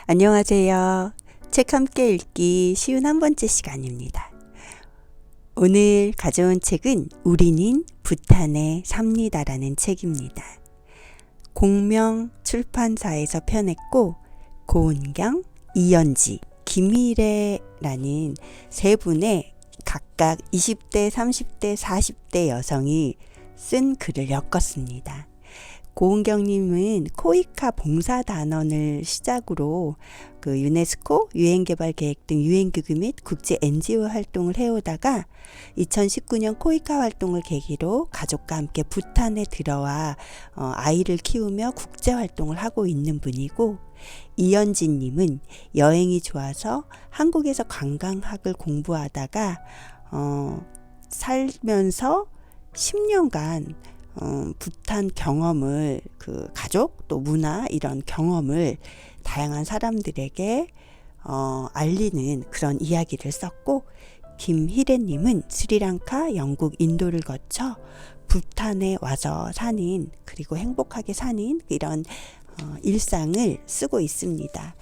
안녕하세요. 책 함께 읽기 쉬운 한 번째 시간입니다. 오늘 가져온 책은 우리는 부탄에 삽니다라는 책입니다. 공명 출판사에서 펴냈고 고은경, 이연지, 김희래라는 세 분의 각각 20대, 30대, 40대 여성이 쓴 글을 엮었습니다. 고은경님은 코이카 봉사단원을 시작으로 그 유네스코 유엔개발계획 등 유엔기구 및 국제 NGO 활동을 해오다가 2019년 코이카 활동을 계기로 가족과 함께 부탄에 들어와 아이를 키우며 국제 활동을 하고 있는 분이고, 이연진님은 여행이 좋아서 한국에서 관광학을 공부하다가 살면서 10년간 부탄 경험을 그 가족 또 문화 이런 경험을 다양한 사람들에게 알리는 그런 이야기를 썼고, 김희래님은 스리랑카, 영국, 인도를 거쳐 부탄에 와서 사는 그리고 행복하게 사는 이런 일상을 쓰고 있습니다.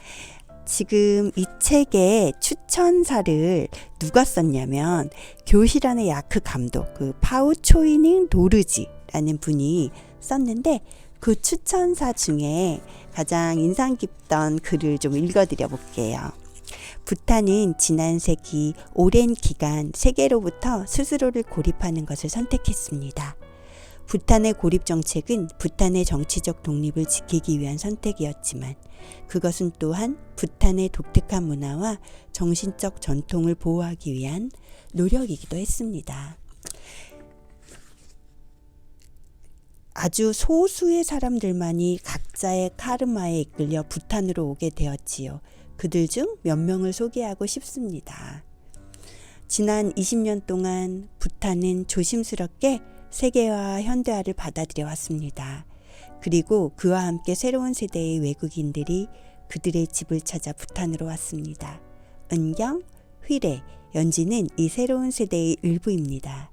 지금 이 책의 추천사를 누가 썼냐면 교실 안의 야크 감독 그 파우 초이닝 도르지라는 분이 썼는데, 그 추천사 중에 가장 인상 깊던 글을 좀 읽어드려 볼게요. 부탄은 지난 세기 오랜 기간 세계로부터 스스로를 고립하는 것을 선택했습니다. 부탄의 고립 정책은 부탄의 정치적 독립을 지키기 위한 선택이었지만 그것은 또한 부탄의 독특한 문화와 정신적 전통을 보호하기 위한 노력이기도 했습니다. 아주 소수의 사람들만이 각자의 카르마에 이끌려 부탄으로 오게 되었지요. 그들 중 몇 명을 소개하고 싶습니다. 지난 20년 동안 부탄은 조심스럽게 세계화, 현대화를 받아들여 왔습니다. 그리고 그와 함께 새로운 세대의 외국인들이 그들의 집을 찾아 부탄으로 왔습니다. 은경, 휘래, 연지는 이 새로운 세대의 일부입니다.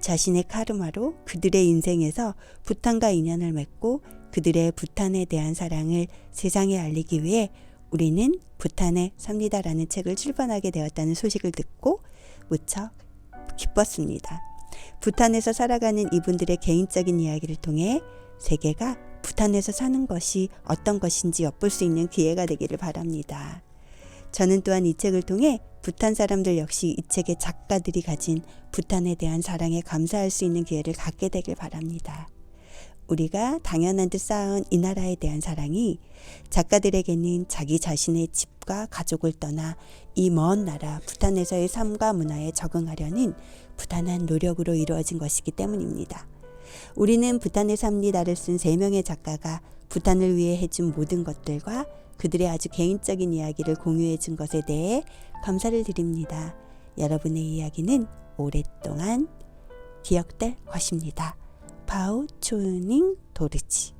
자신의 카르마로 그들의 인생에서 부탄과 인연을 맺고 그들의 부탄에 대한 사랑을 세상에 알리기 위해 우리는 부탄에 삽니다라는 책을 출판하게 되었다는 소식을 듣고 무척 기뻤습니다. 부탄에서 살아가는 이분들의 개인적인 이야기를 통해 세계가 부탄에서 사는 것이 어떤 것인지 엿볼 수 있는 기회가 되기를 바랍니다. 저는 또한 이 책을 통해 부탄 사람들 역시 이 책의 작가들이 가진 부탄에 대한 사랑에 감사할 수 있는 기회를 갖게 되길 바랍니다. 우리가 당연한 듯 쌓아온 이 나라에 대한 사랑이 작가들에게는 자기 자신의 집과 가족을 떠나 이 먼 나라 부탄에서의 삶과 문화에 적응하려는 부단한 노력으로 이루어진 것이기 때문입니다. 우리는 부탄에 삽니다를 쓴 3명의 작가가 부탄을 위해 해준 모든 것들과 그들의 아주 개인적인 이야기를 공유해 준 것에 대해 감사를 드립니다. 여러분의 이야기는 오랫동안 기억될 것입니다. 파우 초이닝 도르지.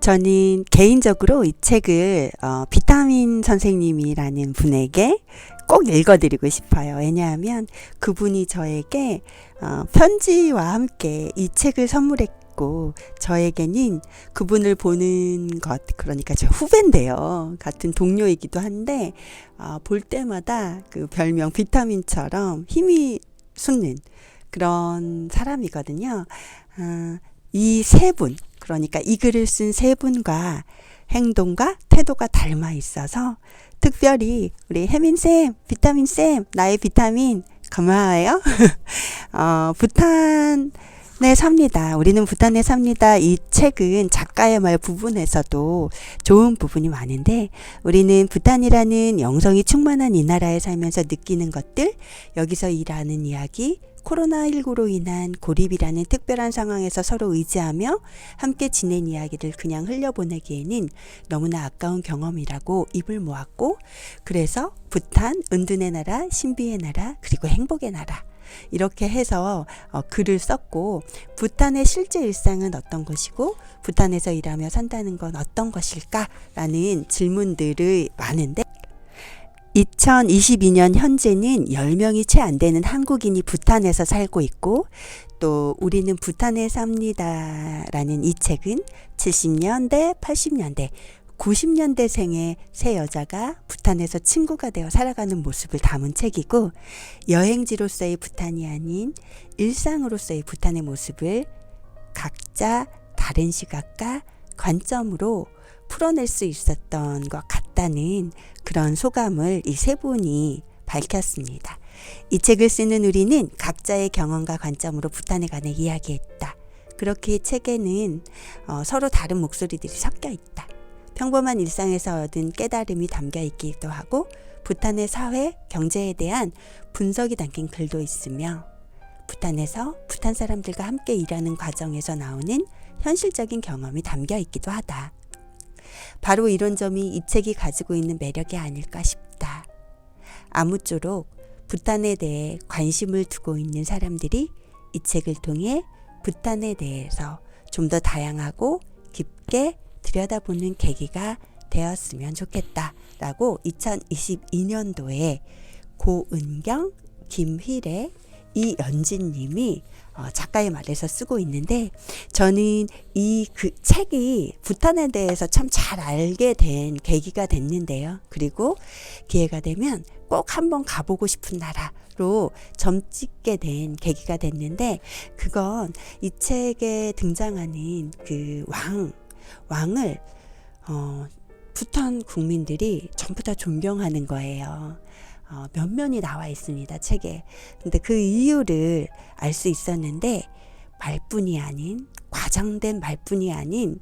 저는 개인적으로 이 책을 비타민 선생님이라는 분에게 꼭 읽어드리고 싶어요. 왜냐하면 그분이 저에게 편지와 함께 이 책을 선물했고, 저에게는 그분을 보는 것, 그러니까 저 후배인데요. 같은 동료이기도 한데 볼 때마다 그 별명 비타민처럼 힘이 솟는 그런 사람이거든요. 이 세 분, 그러니까 이 글을 쓴 세 분과 행동과 태도가 닮아 있어서 특별히 우리 혜민쌤, 비타민쌤, 나의 비타민 고마워요. 부탄에 삽니다. 우리는 부탄에 삽니다. 이 책은 작가의 말 부분에서도 좋은 부분이 많은데, 우리는 부탄이라는 영성이 충만한 이 나라에 살면서 느끼는 것들, 여기서 일하는 이야기, 코로나19로 인한 고립이라는 특별한 상황에서 서로 의지하며 함께 지낸 이야기를 그냥 흘려보내기에는 너무나 아까운 경험이라고 입을 모았고, 그래서 부탄, 은둔의 나라, 신비의 나라, 그리고 행복의 나라, 이렇게 해서 글을 썼고, 부탄의 실제 일상은 어떤 것이고 부탄에서 일하며 산다는 건 어떤 것일까라는 질문들이 많은데, 2022년 현재는 10명이 채 안 되는 한국인이 부탄에서 살고 있고, 또 우리는 부탄에 삽니다라는 이 책은 70년대, 80년대 90년대생의 세 여자가 부탄에서 친구가 되어 살아가는 모습을 담은 책이고, 여행지로서의 부탄이 아닌 일상으로서의 부탄의 모습을 각자 다른 시각과 관점으로 풀어낼 수 있었던 것 같다는 그런 소감을 이 세 분이 밝혔습니다. 이 책을 쓰는 우리는 각자의 경험과 관점으로 부탄에 관해 이야기했다. 그렇게 책에는 서로 다른 목소리들이 섞여 있다. 평범한 일상에서 얻은 깨달음이 담겨 있기도 하고, 부탄의 사회, 경제에 대한 분석이 담긴 글도 있으며, 부탄에서 부탄 사람들과 함께 일하는 과정에서 나오는 현실적인 경험이 담겨 있기도 하다. 바로 이런 점이 이 책이 가지고 있는 매력이 아닐까 싶다. 아무쪼록 부탄에 대해 관심을 두고 있는 사람들이 이 책을 통해 부탄에 대해서 좀 더 다양하고 깊게 들여다보는 계기가 되었으면 좋겠다라고 2022년도에 고은경, 김휘래, 이연진님이 작가의 말에서 쓰고 있는데, 저는 이 책이 부탄에 대해서 참 잘 알게 된 계기가 됐는데요. 그리고 기회가 되면 꼭 한번 가보고 싶은 나라로 점찍게 된 계기가 됐는데, 그건 이 책에 등장하는 그 왕을 부탄 국민들이 전부 다 존경하는 거예요. 면면이 나와 있습니다, 책에. 근데 그 이유를 알 수 있었는데, 말뿐이 아닌, 과장된 말뿐이 아닌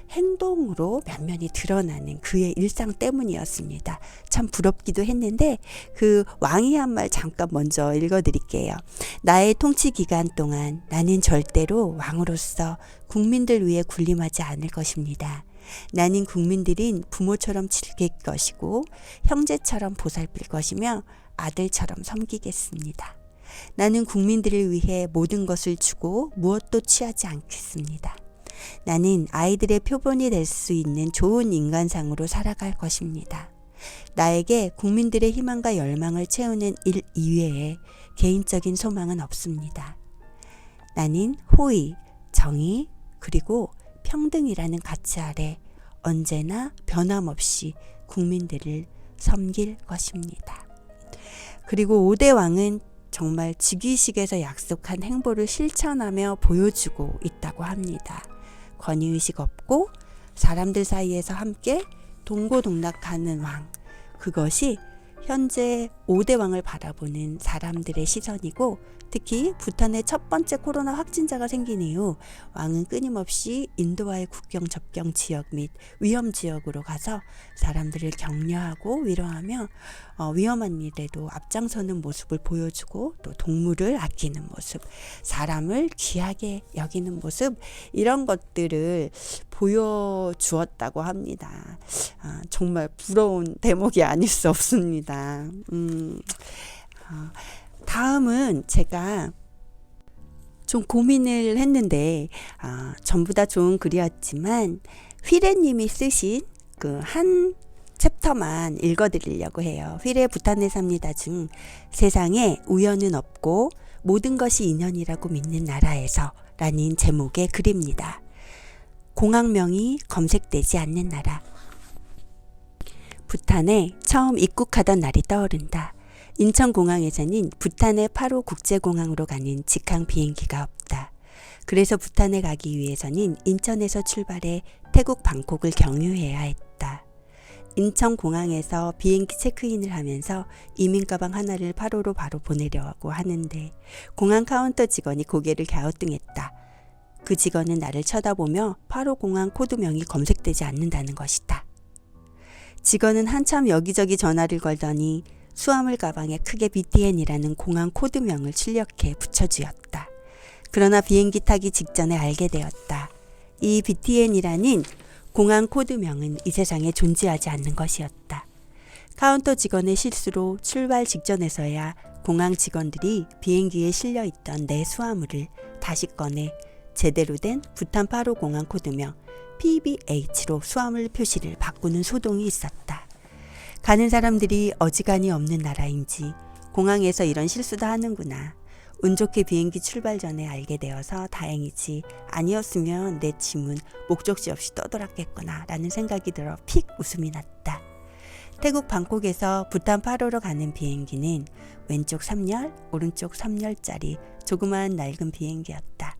행동으로 면면이 드러나는 그의 일상 때문이었습니다. 참 부럽기도 했는데, 그 왕이 한 말 잠깐 먼저 읽어드릴게요. 나의 통치 기간 동안 나는 절대로 왕으로서 국민들 위해 군림하지 않을 것입니다. 나는 국민들인 부모처럼 즐길 것이고, 형제처럼 보살필 것이며, 아들처럼 섬기겠습니다. 나는 국민들을 위해 모든 것을 주고 무엇도 취하지 않겠습니다. 나는 아이들의 표본이 될 수 있는 좋은 인간상으로 살아갈 것입니다. 나에게 국민들의 희망과 열망을 채우는 일 이외에 개인적인 소망은 없습니다. 나는 호의, 정의, 그리고 평등이라는 가치 아래 언제나 변함없이 국민들을 섬길 것입니다. 그리고 5대 왕은 정말 즉위식에서 약속한 행보를 실천하며 보여주고 있다고 합니다. 권위의식 없고 사람들 사이에서 함께 동고동락하는 왕, 그것이 현재 5대 왕을 바라보는 사람들의 시선이고, 특히 부탄의 첫 번째 코로나 확진자가 생긴 이후 왕은 끊임없이 인도와의 국경 접경 지역 및 위험 지역으로 가서 사람들을 격려하고 위로하며 위험한 일에도 앞장서는 모습을 보여주고, 또 동물을 아끼는 모습, 사람을 귀하게 여기는 모습, 이런 것들을 보여주었다고 합니다. 정말 부러운 대목이 아닐 수 없습니다. 다음은 제가 좀 고민을 했는데, 전부 다 좋은 글이었지만 휘래님이 쓰신 그 한 챕터만 읽어드리려고 해요. 휘래 부탄에 삽니다 중 세상에 우연은 없고 모든 것이 인연이라고 믿는 나라에서 라는 제목의 글입니다. 공항명이 검색되지 않는 나라. 부탄에 처음 입국하던 날이 떠오른다. 인천공항에서는 부탄의 8호 국제공항으로 가는 직항 비행기가 없다. 그래서 부탄에 가기 위해서는 인천에서 출발해 태국 방콕을 경유해야 했다. 인천공항에서 비행기 체크인을 하면서 이민가방 하나를 8호로 바로 보내려고 하는데, 공항 카운터 직원이 고개를 갸우뚱했다. 그 직원은 나를 쳐다보며 8호 공항 코드명이 검색되지 않는다는 것이다. 직원은 한참 여기저기 전화를 걸더니 수화물 가방에 크게 BTN이라는 공항 코드명을 출력해 붙여주었다. 그러나 비행기 타기 직전에 알게 되었다. 이 BTN이라는 공항 코드명은 이 세상에 존재하지 않는 것이었다. 카운터 직원의 실수로 출발 직전에서야 공항 직원들이 비행기에 실려 있던 내 수화물을 다시 꺼내 제대로 된 부탄 8호 공항 코드명 PBH로 수화물 표시를 바꾸는 소동이 있었다. 가는 사람들이 어지간히 없는 나라인지 공항에서 이런 실수도 하는구나. 운 좋게 비행기 출발 전에 알게 되어서 다행이지, 아니었으면 내 짐은 목적지 없이 떠돌았겠구나 라는 생각이 들어 픽 웃음이 났다. 태국 방콕에서 부탄 파로로 가는 비행기는 왼쪽 3열, 오른쪽 3열짜리 조그마한 낡은 비행기였다.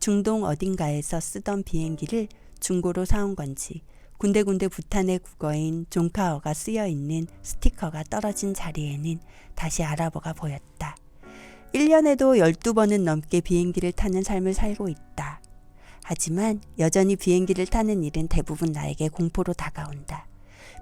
중동 어딘가에서 쓰던 비행기를 중고로 사온 건지 군데군데 부탄의 국어인 종카어가 쓰여있는 스티커가 떨어진 자리에는 다시 아랍어가 보였다. 1년에도 12번은 넘게 비행기를 타는 삶을 살고 있다. 하지만 여전히 비행기를 타는 일은 대부분 나에게 공포로 다가온다.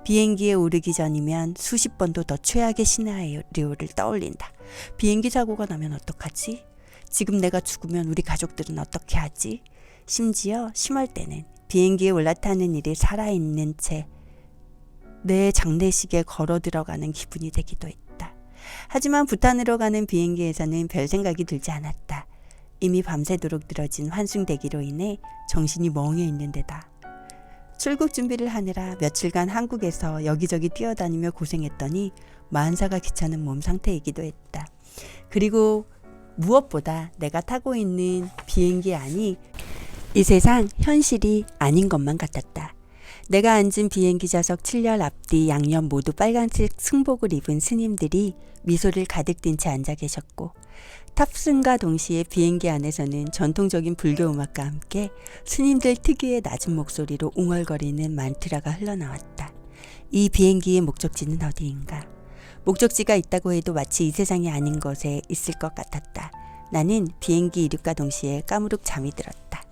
비행기에 오르기 전이면 수십 번도 더 최악의 시나리오를 떠올린다. 비행기 사고가 나면 어떡하지? 지금 내가 죽으면 우리 가족들은 어떻게 하지? 심지어 심할 때는 비행기에 올라타는 일이 살아있는 채 내 장례식에 걸어 들어가는 기분이 되기도 했다. 하지만 부탄으로 가는 비행기에서는 별 생각이 들지 않았다. 이미 밤새도록 늘어진 환승대기로 인해 정신이 멍해 있는 데다 출국 준비를 하느라 며칠간 한국에서 여기저기 뛰어다니며 고생했더니 만사가 귀찮은 몸 상태이기도 했다. 그리고 무엇보다 내가 타고 있는 비행기 안이 이 세상 현실이 아닌 것만 같았다. 내가 앉은 비행기 좌석 7열 앞뒤 양옆 모두 빨간색 승복을 입은 스님들이 미소를 가득 띤 채 앉아 계셨고 탑승과 동시에 비행기 안에서는 전통적인 불교 음악과 함께 스님들 특유의 낮은 목소리로 웅얼거리는 만트라가 흘러나왔다. 이 비행기의 목적지는 어디인가? 목적지가 있다고 해도 마치 이 세상이 아닌 곳에 있을 것 같았다. 나는 비행기 이륙과 동시에 까무룩 잠이 들었다.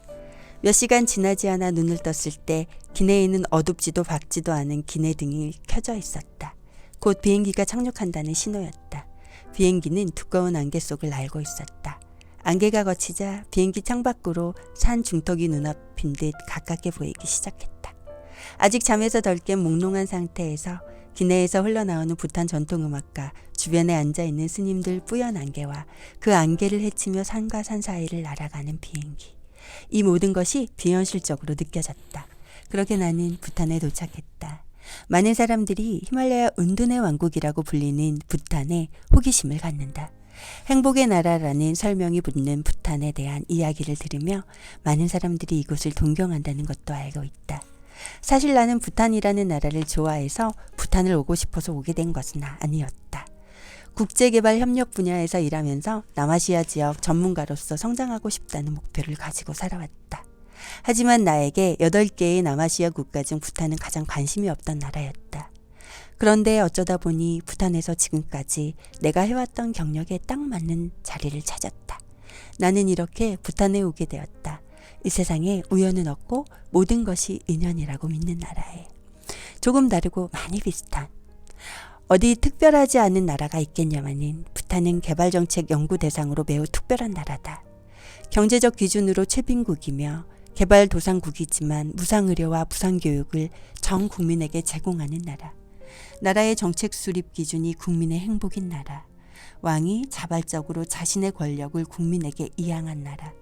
몇 시간 지나지 않아 눈을 떴을 때 기내에는 어둡지도 밝지도 않은 기내등이 켜져 있었다. 곧 비행기가 착륙한다는 신호였다. 비행기는 두꺼운 안개 속을 날고 있었다. 안개가 걷히자 비행기 창밖으로 산 중턱이 눈앞인 듯 가깝게 보이기 시작했다. 아직 잠에서 덜 깬 몽롱한 상태에서 기내에서 흘러나오는 부탄 전통음악과 주변에 앉아있는 스님들 뿌연 안개와 그 안개를 헤치며 산과 산 사이를 날아가는 비행기. 이 모든 것이 비현실적으로 느껴졌다. 그렇게 나는 부탄에 도착했다. 많은 사람들이 히말라야 은둔의 왕국이라고 불리는 부탄에 호기심을 갖는다. 행복의 나라라는 설명이 붙는 부탄에 대한 이야기를 들으며 많은 사람들이 이곳을 동경한다는 것도 알고 있다. 사실 나는 부탄이라는 나라를 좋아해서 부탄을 오고 싶어서 오게 된 것은 아니었다. 국제개발 협력 분야에서 일하면서 남아시아 지역 전문가로서 성장하고 싶다는 목표를 가지고 살아왔다. 하지만 나에게 8개의 남아시아 국가 중 부탄은 가장 관심이 없던 나라였다. 그런데 어쩌다 보니 부탄에서 지금까지 내가 해왔던 경력에 딱 맞는 자리를 찾았다. 나는 이렇게 부탄에 오게 되었다. 이 세상에 우연은 없고 모든 것이 인연이라고 믿는 나라에. 조금 다르고 많이 비슷한. 어디 특별하지 않은 나라가 있겠냐마는 부탄은 개발정책 연구 대상으로 매우 특별한 나라다. 경제적 기준으로 최빈국이며 개발도상국이지만 무상의료와 무상교육을 전 국민에게 제공하는 나라. 나라의 정책 수립 기준이 국민의 행복인 나라. 왕이 자발적으로 자신의 권력을 국민에게 이양한 나라.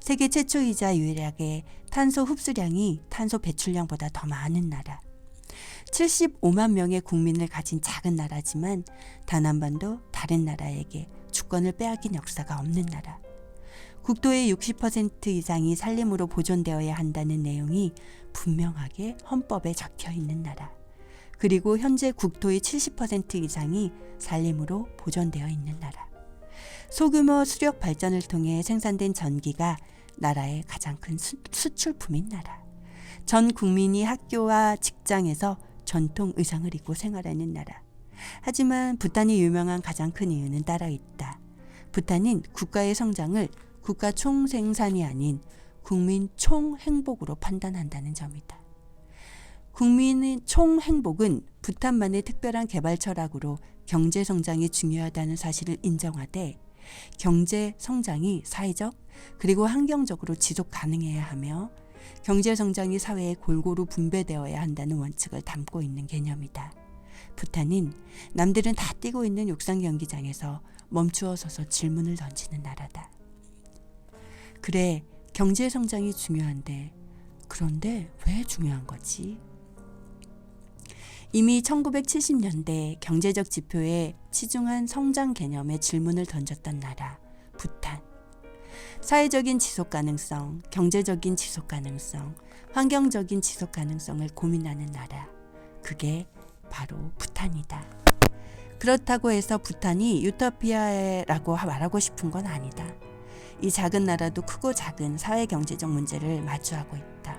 세계 최초이자 유일하게 탄소 흡수량이 탄소 배출량보다 더 많은 나라. 75만 명의 국민을 가진 작은 나라지만 단 한 번도 다른 나라에게 주권을 빼앗긴 역사가 없는 나라. 국토의 60% 이상이 산림으로 보존되어야 한다는 내용이 분명하게 헌법에 적혀 있는 나라. 그리고 현재 국토의 70% 이상이 산림으로 보존되어 있는 나라. 소규모 수력 발전을 통해 생산된 전기가 나라의 가장 큰 수출품인 나라. 전 국민이 학교와 직장에서 전통 의상을 입고 생활하는 나라. 하지만 부탄이 유명한 가장 큰 이유는 따로 있다. 부탄은 국가의 성장을 국가 총생산이 아닌 국민 총행복으로 판단한다는 점이다. 국민의 총행복은 부탄만의 특별한 개발 철학으로 경제성장이 중요하다는 사실을 인정하되 경제성장이 사회적 그리고 환경적으로 지속 가능해야 하며 경제성장이 사회에 골고루 분배되어야 한다는 원칙을 담고 있는 개념이다. 부탄은 남들은 다 뛰고 있는 육상 경기장에서 멈추어 서서 질문을 던지는 나라다. 그래, 경제성장이 중요한데 그런데 왜 중요한 거지? 이미 1970년대 경제적 지표에 치중한 성장 개념에 질문을 던졌던 나라, 부탄. 사회적인 지속 가능성, 경제적인 지속 가능성, 환경적인 지속 가능성을 고민하는 나라. 그게 바로 부탄이다. 그렇다고 해서 부탄이 유토피아라고 말하고 싶은 건 아니다. 이 작은 나라도 크고 작은 사회 경제적 문제를 마주하고 있다.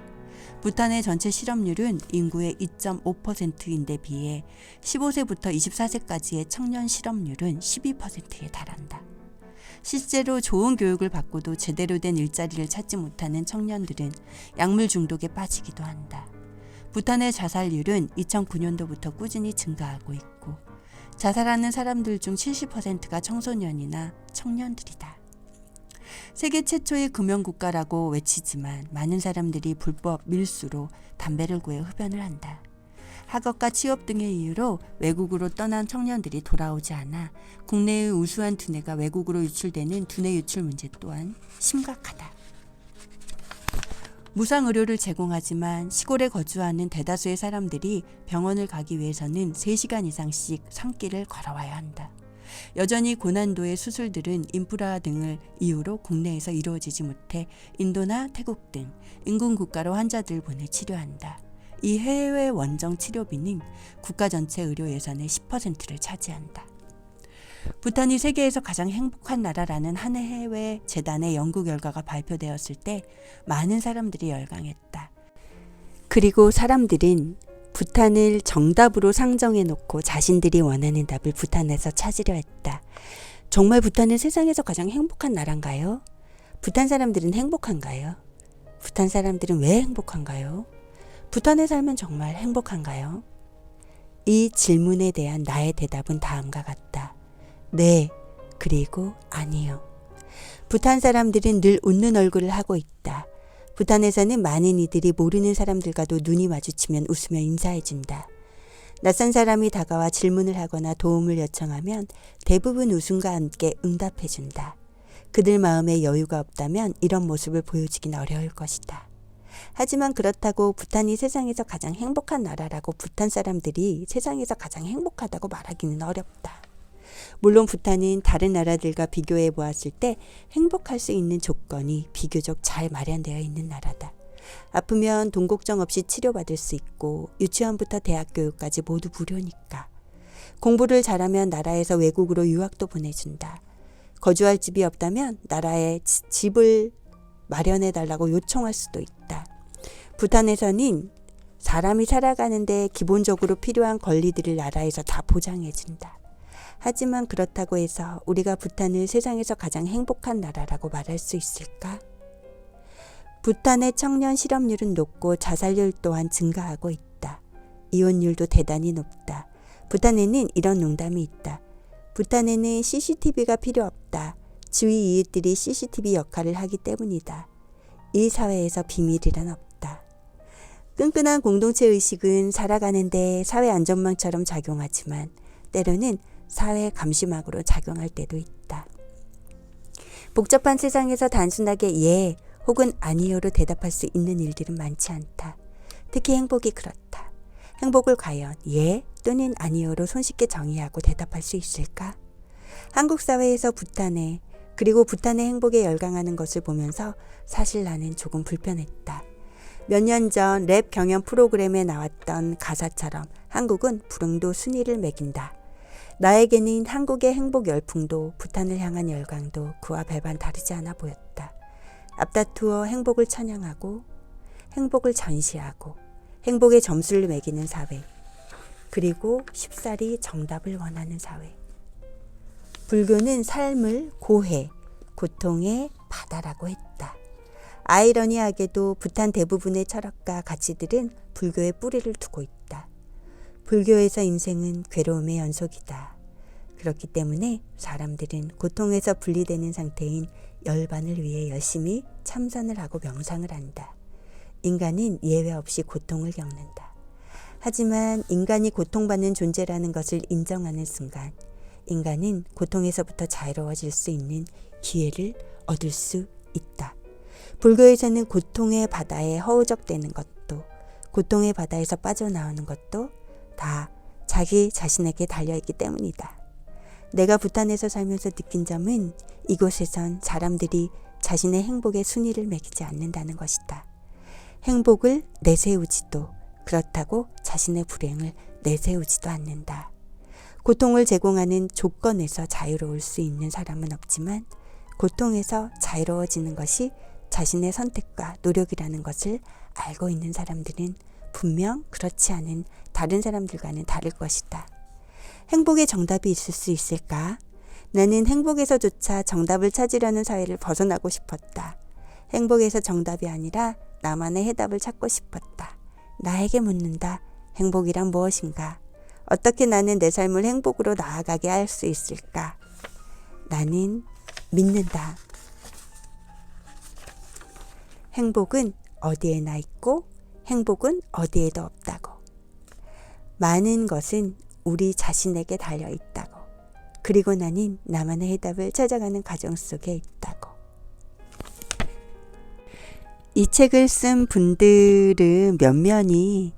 부탄의 전체 실업률은 인구의 2.5%인데 비해 15세부터 24세까지의 청년 실업률은 12%에 달한다. 실제로 좋은 교육을 받고도 제대로 된 일자리를 찾지 못하는 청년들은 약물 중독에 빠지기도 한다. 부탄의 자살률은 2009년도부터 꾸준히 증가하고 있고 자살하는 사람들 중 70%가 청소년이나 청년들이다. 세계 최초의 금연국가라고 외치지만 많은 사람들이 불법 밀수로 담배를 구해 흡연을 한다. 학업과 취업 등의 이유로 외국으로 떠난 청년들이 돌아오지 않아 국내의 우수한 두뇌가 외국으로 유출되는 두뇌 유출 문제 또한 심각하다. 무상 의료를 제공하지만 시골에 거주하는 대다수의 사람들이 병원을 가기 위해서는 3시간 이상씩 산길을 걸어와야 한다. 여전히 고난도의 수술들은 인프라 등을 이유로 국내에서 이루어지지 못해 인도나 태국 등 인근 국가로 환자들 보내 치료한다. 이 해외 원정 치료비는 국가 전체 의료 예산의 10%를 차지한다. 부탄이 세계에서 가장 행복한 나라라는 한 해외 재단의 연구 결과가 발표되었을 때 많은 사람들이 열광했다. 그리고 사람들은 부탄을 정답으로 상정해 놓고 자신들이 원하는 답을 부탄에서 찾으려 했다. 정말 부탄은 세상에서 가장 행복한 나라인가요? 부탄 사람들은 행복한가요? 부탄 사람들은 왜 행복한가요? 부탄에 살면 정말 행복한가요? 이 질문에 대한 나의 대답은 다음과 같다. 네, 그리고 아니요. 부탄 사람들은 늘 웃는 얼굴을 하고 있다. 부탄에서는 많은 이들이 모르는 사람들과도 눈이 마주치면 웃으며 인사해준다. 낯선 사람이 다가와 질문을 하거나 도움을 요청하면 대부분 웃음과 함께 응답해준다. 그들 마음에 여유가 없다면 이런 모습을 보여주긴 어려울 것이다. 하지만 그렇다고 부탄이 세상에서 가장 행복한 나라라고 부탄 사람들이 세상에서 가장 행복하다고 말하기는 어렵다. 물론 부탄은 다른 나라들과 비교해 보았을 때 행복할 수 있는 조건이 비교적 잘 마련되어 있는 나라다. 아프면 돈 걱정 없이 치료받을 수 있고 유치원부터 대학 교육까지 모두 무료니까. 공부를 잘하면 나라에서 외국으로 유학도 보내준다. 거주할 집이 없다면 나라에 집을 마련해 달라고 요청할 수도 있다. 부탄에서는 사람이 살아가는데 기본적으로 필요한 권리들을 나라에서 다 보장해 준다. 하지만 그렇다고 해서 우리가 부탄을 세상에서 가장 행복한 나라라고 말할 수 있을까? 부탄의 청년 실업률은 높고 자살률 또한 증가하고 있다. 이혼율도 대단히 높다. 부탄에는 이런 농담이 있다. 부탄에는 CCTV가 필요 없다. 주위 이웃들이 CCTV 역할을 하기 때문이다. 이 사회에서 비밀이란 없다. 끈끈한 공동체 의식은 살아가는데 사회 안전망처럼 작용하지만 때로는 사회 감시막으로 작용할 때도 있다. 복잡한 세상에서 단순하게 예 혹은 아니요로 대답할 수 있는 일들은 많지 않다. 특히 행복이 그렇다. 행복을 과연 예 또는 아니요로 손쉽게 정의하고 대답할 수 있을까? 한국 사회에서 부탄에 그리고 부탄의 행복에 열광하는 것을 보면서 사실 나는 조금 불편했다. 몇 년 전 랩 경연 프로그램에 나왔던 가사처럼 한국은 불응도 순위를 매긴다. 나에게는 한국의 행복 열풍도 부탄을 향한 열광도 그와 별반 다르지 않아 보였다. 앞다투어 행복을 찬양하고 행복을 전시하고 행복의 점수를 매기는 사회. 그리고 쉽사리 정답을 원하는 사회. 불교는 삶을 고해, 고통의 바다라고 했다. 아이러니하게도 부탄 대부분의 철학과 가치들은 불교에 뿌리를 두고 있다. 불교에서 인생은 괴로움의 연속이다. 그렇기 때문에 사람들은 고통에서 분리되는 상태인 열반을 위해 열심히 참선을 하고 명상을 한다. 인간은 예외 없이 고통을 겪는다. 하지만 인간이 고통받는 존재라는 것을 인정하는 순간 인간은 고통에서부터 자유로워질 수 있는 기회를 얻을 수 있다. 불교에서는 고통의 바다에 허우적대는 것도 고통의 바다에서 빠져나오는 것도 다 자기 자신에게 달려있기 때문이다. 내가 부탄에서 살면서 느낀 점은 이곳에선 사람들이 자신의 행복에 순위를 매기지 않는다는 것이다. 행복을 내세우지도, 그렇다고 자신의 불행을 내세우지도 않는다. 고통을 제공하는 조건에서 자유로울 수 있는 사람은 없지만 고통에서 자유로워지는 것이 자신의 선택과 노력이라는 것을 알고 있는 사람들은 분명 그렇지 않은 다른 사람들과는 다를 것이다. 행복의 정답이 있을 수 있을까? 나는 행복에서조차 정답을 찾으려는 사회를 벗어나고 싶었다. 행복에서 정답이 아니라 나만의 해답을 찾고 싶었다. 나에게 묻는다. 행복이란 무엇인가? 어떻게 나는 내 삶을 행복으로 나아가게 할 수 있을까? 나는 믿는다. 행복은 어디에나 있고 행복은 어디에도 없다고. 많은 것은 우리 자신에게 달려 있다고. 그리고 나는 나만의 해답을 찾아가는 과정 속에 있다고. 이 책을 쓴 분들은 몇몇이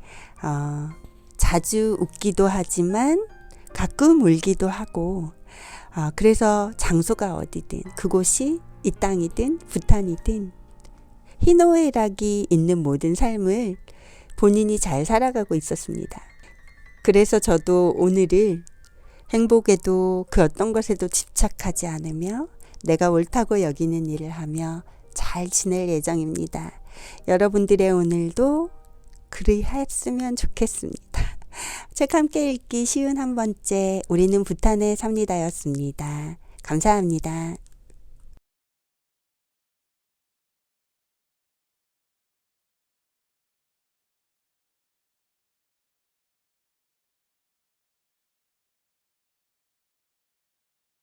자주 웃기도 하지만 가끔 울기도 하고, 그래서 장소가 어디든 그곳이 이 땅이든 부탄이든 희노애락이 있는 모든 삶을 본인이 잘 살아가고 있었습니다. 그래서 저도 오늘을 행복에도 그 어떤 것에도 집착하지 않으며 내가 옳다고 여기는 일을 하며 잘 지낼 예정입니다. 여러분들의 오늘도 그리했으면 좋겠습니다. 책 함께 읽기 쉬운 한 번째, 우리는 부탄에 삽니다였습니다. 감사합니다.